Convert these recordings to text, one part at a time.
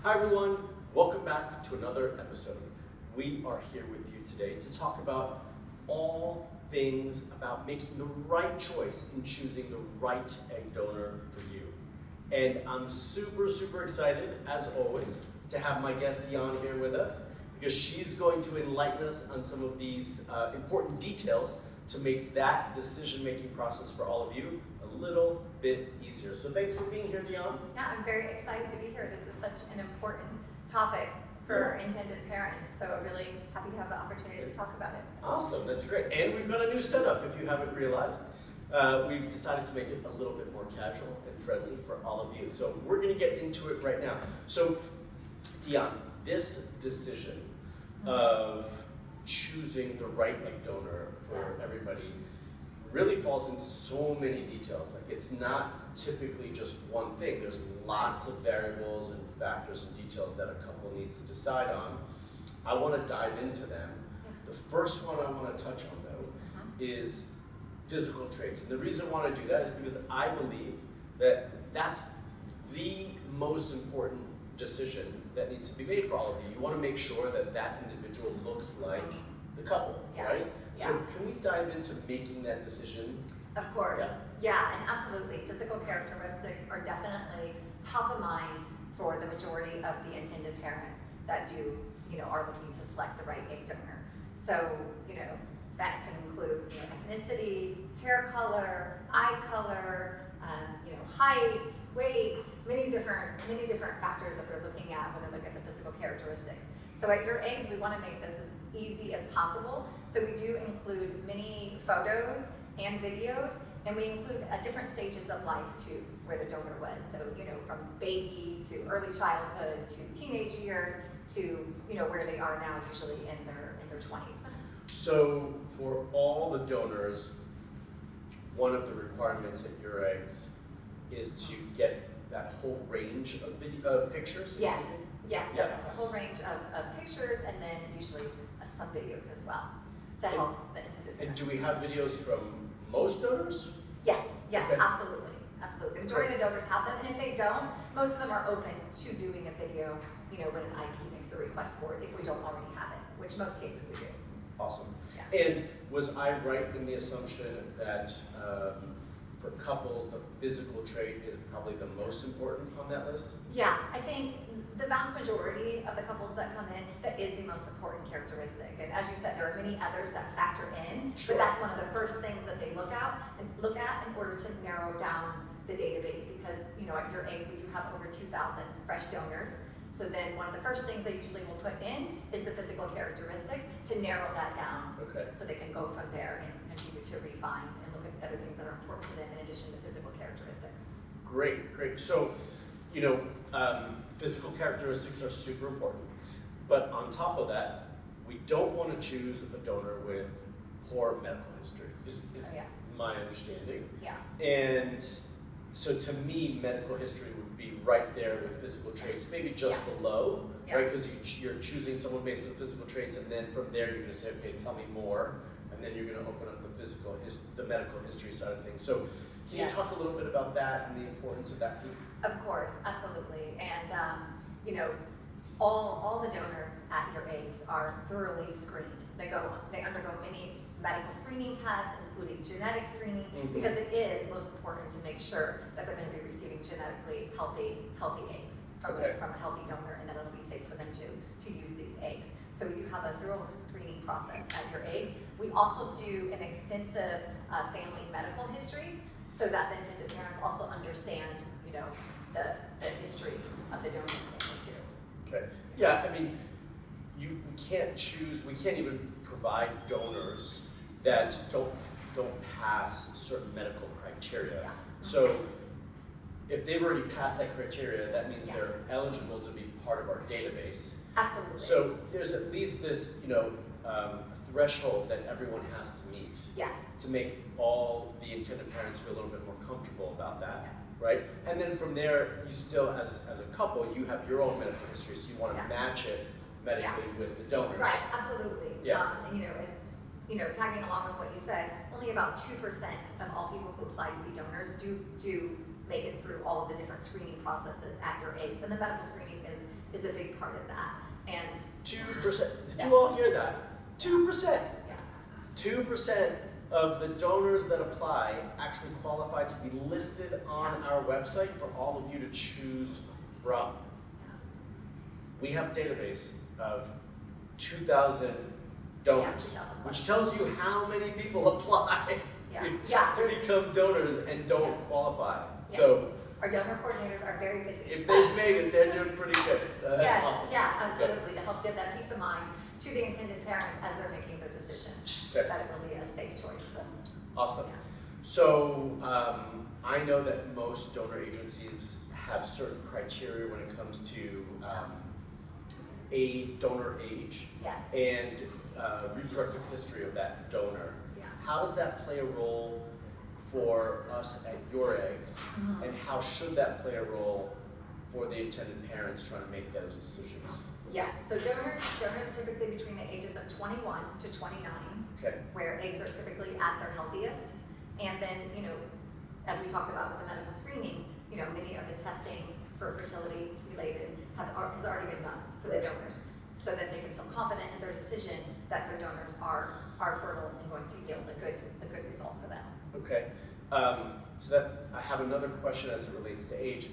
Hi everyone, welcome back to another episode. We are here with you today to talk about all things about making the right choice in choosing the right egg donor for you. And I'm super excited, as always, to have my guest Dion here with us because she's going to enlighten us on some of these important details to make that decision-making process for all of you a little bit easier. So thanks for being here, Dion. Yeah, I'm very excited to be here. This is such an important topic for intended parents, so I'm really happy to have the opportunity to talk about it. Awesome, that's great. And we've got a new setup, if you haven't realized. We've decided to make it a little bit more casual and friendly for all of you. So we're going to get into it right now. So, Dion, this decision of choosing the right egg donor for everybody really falls into so many details. Like, it's not typically just one thing. There's lots of variables and factors and details that a couple needs to decide on. I want to dive into them. The first one I want to touch on, though, is physical traits. And the reason I want to do that is because I believe that that's the most important decision that needs to be made for all of you. You want to make sure that that individual looks like the couple, right? So can we dive into making that decision? Of course. Yeah, and absolutely. Physical characteristics are definitely top of mind for the majority of the intended parents that are looking to select the right egg donor. So, that can include ethnicity, hair color, eye color, height, weight, many different factors that they're looking at when they look at the physical characteristics. So at YourEggs, we want to make this as easy as possible. So we do include many photos and videos, and we include different stages of life too, where the donor was. So, from baby to early childhood to teenage years to, where they are now, usually in their 20s. So for all the donors, one of the requirements at YourEggs is to get that whole range of pictures? Yes, definitely. A whole range of pictures, and then usually some videos as well to help the intended parents. And do we have videos from most donors? Yes, Okay. absolutely. The majority of the donors have them, and if they don't, most of them are open to doing a video, when an IP makes a request for it, if we don't already have it, which most cases we do. Awesome. Yeah. And was I right in the assumption that for couples, the physical trait is probably the most important on that list? Yeah, I think the vast majority of the couples that come in, that is the most important characteristic. And as you said, there are many others that factor in, but that's one of the first things that they look at in order to narrow down the database. Because at YourEggs we do have over 2,000 fresh donors. So then one of the first things they usually will put in is the physical characteristics to narrow that down. Okay. So they can go from there and continue to refine and look at other things that are important to them in addition to physical characteristics. Great. So, physical characteristics are super important. But on top of that, we don't want to choose a donor with poor medical history, is my understanding. Yeah. And so to me, medical history would be right there with physical traits, maybe just below, right? Because you're choosing someone based on physical traits, and then from there you're going to say, okay, tell me more, and then you're going to open up the medical history side of things. So can you talk a little bit about that and the importance of that piece? Of course, absolutely. And all the donors at YourEggs are thoroughly screened. They undergo many medical screening tests, including genetic screening, because it is most important to make sure that they're going to be receiving genetically healthy eggs from a healthy donor, and that it'll be safe for them to use these eggs. So we do have a thorough screening process at YourEggs. We also do an extensive family medical history, so that the intended parents also understand, the history of the donor's family too. Okay. Yeah, I mean, we can't even provide donors that don't pass certain medical criteria. So if they've already passed that criteria, that means they're eligible to be part of our database. Absolutely. So there's at least this, threshold that everyone has to meet. Yes. To make all the intended parents feel a little bit more comfortable about that, right? And then from there, you still, as a couple, you have your own medical history, so you want to match it medically with the donors. Right. Absolutely. Yeah. Tagging along with what you said, only about 2% of all people who apply to be donors do make it through all of the different screening processes at YourEggs. And the medical screening is a big part of that. And 2%. Did you all hear that? 2%. yeah. 2% of the donors that apply actually qualify to be listed on our website for all of you to choose from. We have a database of 2,000 donors, Yeah, 2,000 plus. which tells you how many people apply Yeah. to become donors and don't qualify. Yeah. So Our donor coordinators are very busy. if they've made it, they're doing pretty good. That's Yes, awesome. yeah, absolutely, to help give that peace of mind to the intended parents as they're making their decision, Okay. that it will be a safe choice. So, Awesome. yeah. So I know that most donor agencies have certain criteria when it comes to donor age Yes. and reproductive history of that donor. Yeah. How does that play a role for us at YourEggs, Mhm. and how should that play a role for the intended parents trying to make those decisions? Yes, so donors are typically between the ages of 21 to 29, Okay. where eggs are typically at their healthiest. And then, as we talked about with the medical screening, many of the testing for fertility related has already been done for the donors, so that they can feel confident in their decision that their donors are fertile and going to yield a good result for them. Okay. So that I have another question as it relates to age.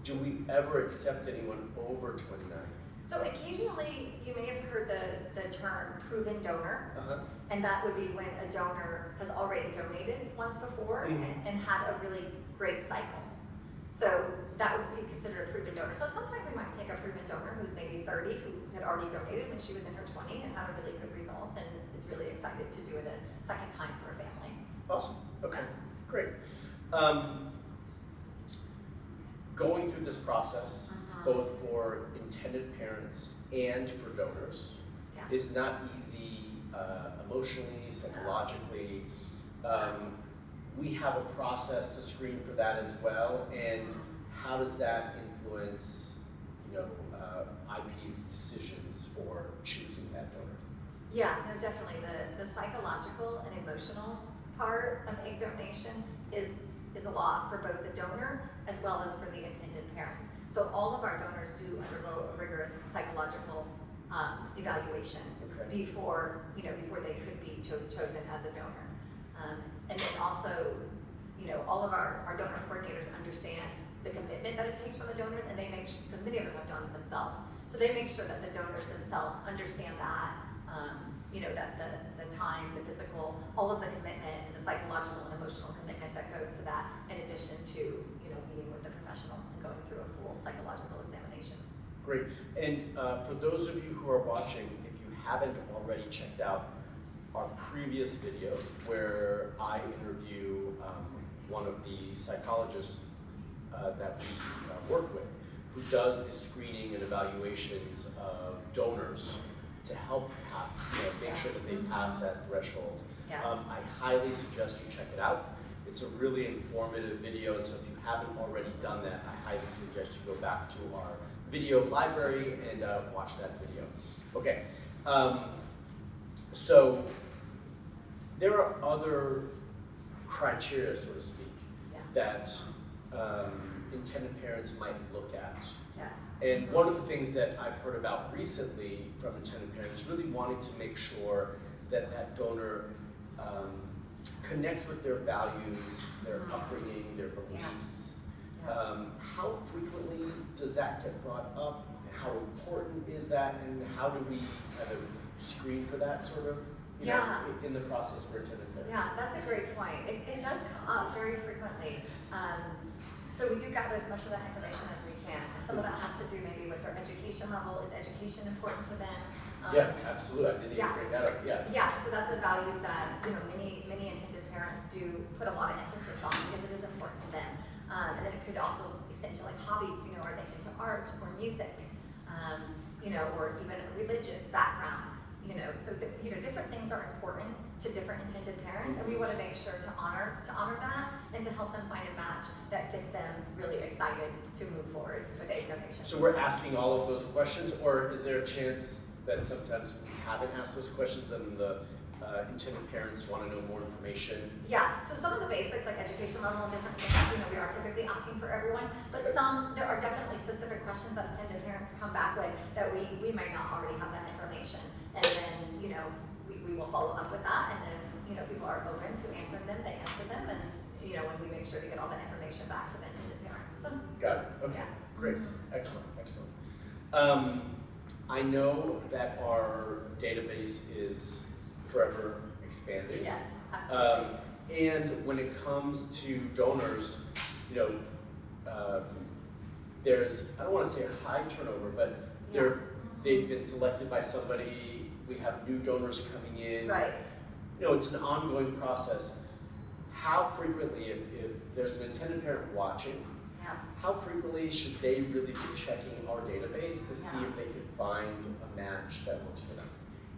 Do we ever accept anyone over 29? So occasionally, you may have heard the term proven donor, Uh-huh. and that would be when a donor has already donated once before Mhm. and had a really great cycle. So that would be considered a proven donor. So sometimes we might take a proven donor who's maybe 30, who had already donated when she was in her 20 and had a really good result and is really excited to do it a second time for a family. Awesome. Okay. Great. Going through this process, both for intended parents and for donors, Yeah. is not easy emotionally, psychologically. We have a process to screen for that as well, and how does that influence, IP's decisions for choosing that donor? Yeah, no, definitely. The psychological and emotional part of egg donation is a lot for both the donor as well as for the intended parents. So all of our donors do undergo a rigorous psychological evaluation Okay. before they could be chosen as a donor. And then also, all of our donor coordinators understand the commitment that it takes from the donors, and they make because many of them have done it themselves. So they make sure that the donors themselves understand that, that the time, the physical, all of the commitment, the psychological and emotional commitment that goes to that, in addition to, meeting with the professional and going through a full psychological examination. Great. And for those of you who are watching, if you haven't already checked out our previous video where I interview one of the psychologists that we work with, who does the screening and evaluations of donors to help pass, make sure that they pass that threshold. Yes. I highly suggest you check it out. It's a really informative video, and so if you haven't already done that, I highly suggest you go back to our video library and watch that video. Okay, so there are other criteria, so to speak, Yeah. that intended parents might look at. Yes. And one of the things that I've heard about recently from intended parents is really wanting to make sure that that donor connects with their values, their upbringing, their beliefs. Yeah. How frequently does that get brought up? How important is that? And how do we kind of screen for that sort of, in the process for intended parents? Yeah, that's a great point. It does come up very frequently. So we do gather as much of that information as we can. Some of that has to do maybe with their education level. Is education important to them? Yeah, absolutely. I didn't even yeah. bring that up. Yeah. Yeah, so that's a value that many intended parents do put a lot of emphasis on because it is important to them. And then it could also extend to like hobbies. Are they into art or music? Or even a religious background. So different things are important to different intended parents, and we want to make sure to honor that and to help them find a match that gets them really excited to move forward with egg donation. So we're asking all of those questions, or is there a chance that sometimes we haven't asked those questions and the intended parents want to know more information? Yeah, so some of the basics like education level and different things, we are typically asking for everyone, but there are definitely specific questions that intended parents come back with that we might not already have that information. And then, we will follow up with that, and if, people are open to answering them, they answer them, and, when we make sure to get all that information back to the intended parents. So, Got it. Okay. Yeah. Great. Excellent. Excellent. I know that our database is forever expanding. yes, absolutely. And when it comes to donors, there's, I don't want to say a high turnover, but they've been selected by somebody. We have new donors coming in. Right. It's an ongoing process. How frequently, if there's an intended parent watching, Yeah. how frequently should they really be checking our database to see if they can find a match that works for them?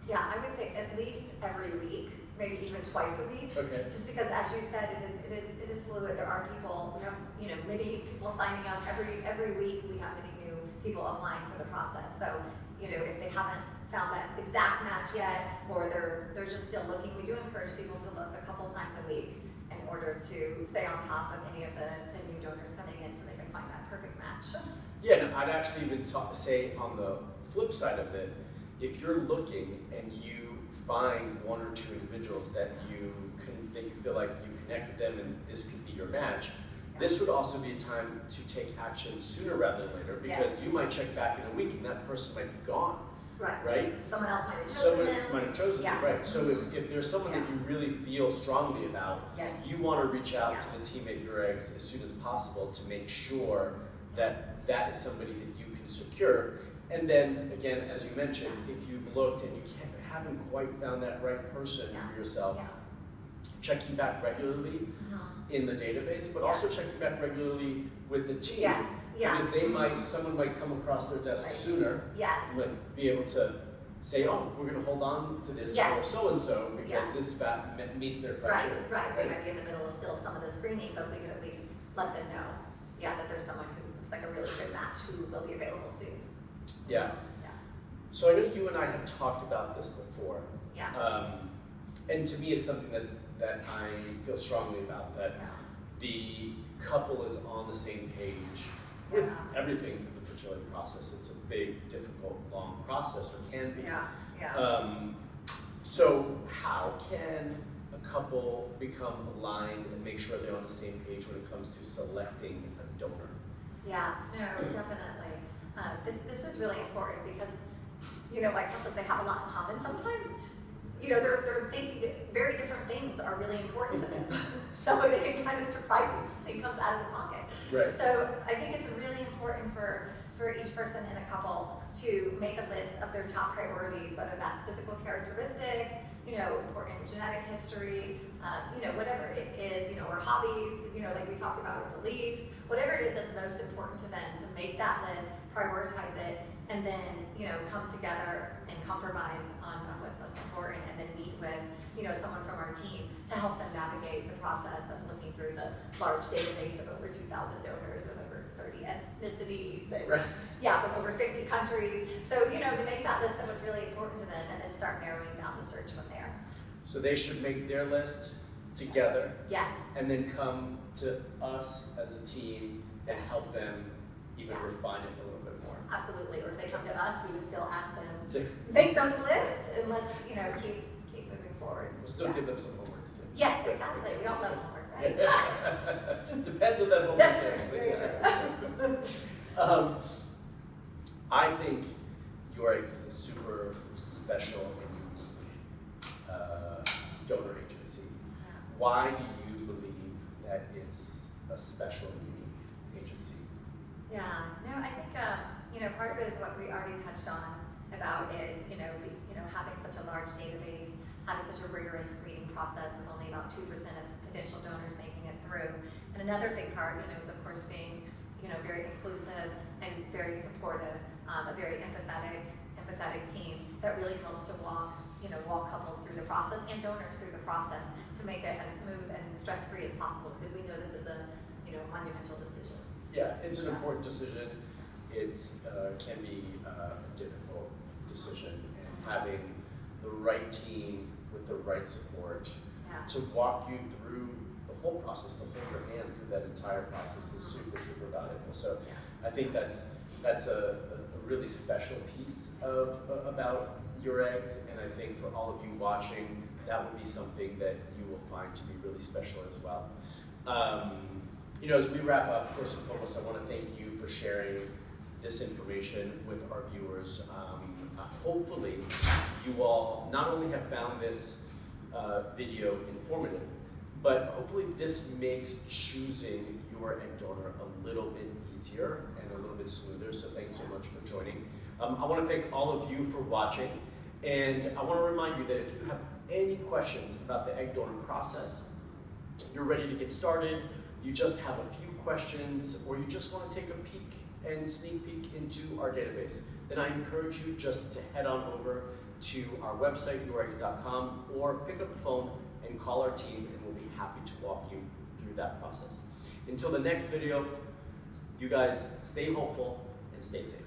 Yeah, I would say at least every week, maybe even twice a week. Okay. Just because, as you said, it is fluid. There are people. We have many people signing up every week. We have many new people applying for the process. So if they haven't found that exact match yet, or they're just still looking, we do encourage people to look a couple times a week in order to stay on top of any of the new donors coming in, so they can find that perfect match. Yeah, and I'd actually even say on the flip side of it, if you're looking and you find one or two individuals that you feel like you connect with them and this could be your match, this would also be a time to take action sooner rather than later, because you might check back in a week and that person might be gone. Right? Someone else might have chosen Someone them. might have chosen you, right? So if there's someone that you really feel strongly about, you want to reach out to the team at YourEggs as soon as possible to make sure that that is somebody that you can secure. And then again, as you mentioned, if you've looked and you haven't quite found that right person for yourself, checking back regularly in the database, but also checking back regularly with the team. Because someone might come across their desk sooner. And be able to say, oh, we're going to hold on to this for so-and-so because this meets their criteria. Right. We might be in the middle of still some of the screening, but we could at least let them know, that there's someone who looks like a really good match who will be available soon. Yeah. So I know you and I have talked about this before. And to me, it's something that I feel strongly about, that the couple is on the same page with everything through the fertility process. It's a big, difficult, long process, or can be. So how can a couple become aligned and make sure they're on the same page when it comes to selecting a donor? Definitely. This is really important because, like couples, they have a lot in common sometimes. They're thinking that very different things are really important to them. So it can kind of surprise you, something comes out of the pocket. Right. So I think it's really important for each person in a couple to make a list of their top priorities, whether that's physical characteristics, important genetic history, whatever it is, or hobbies, like we talked about, or beliefs, whatever it is that's most important to them, to make that list, prioritize it, and then, come together and compromise on what's most important, and then meet with, someone from our team to help them navigate the process of looking through the large database of over 2,000 donors with over 30 ethnicities, and, from over 50 countries. So, to make that list of what's really important to them, and then start narrowing down the search from there. So they should make their list together. Yes. And then come to us as a team and help them even refine it a little bit more. Absolutely. Or if they come to us, we would still ask them To make those lists, and let's keep moving forward. We'll still give them some homework to do. Yes, exactly. We don't love homework, right? Depends on that homework. That's true. Very true. I think YourEggs is a super special and unique donor agency. Why do you believe that it's a special and unique agency? I think part of it is what we already touched on about it. Having such a large database, having such a rigorous screening process with only about 2% of potential donors making it through, and another big part, is of course being, very inclusive and very supportive, a very empathetic team that really helps to walk couples through the process and donors through the process to make it as smooth and stress-free as possible, because we know this is a monumental decision. Yeah, it's an important decision. It's can be a difficult decision, and having the right team with the right support Yeah. to walk you through the whole process, to hold your hand through that entire process is super, super valuable. So I think that's a really special piece about YourEggs, and I think for all of you watching, that would be something that you will find to be really special as well. As we wrap up, first and foremost, I want to thank you for sharing this information with our viewers. Hopefully, you all not only have found this video informative, but hopefully this makes choosing your egg donor a little bit easier and a little bit smoother. So thanks so much for joining. I want to thank all of you for watching, and I want to remind you that if you have any questions about the egg donor process, you're ready to get started, you just have a few questions, or you just want to take a peek and sneak peek into our database, then I encourage you just to head on over to our website, YourEggs.com, or pick up the phone and call our team, and we'll be happy to walk you through that process. Until the next video, you guys stay hopeful and stay safe.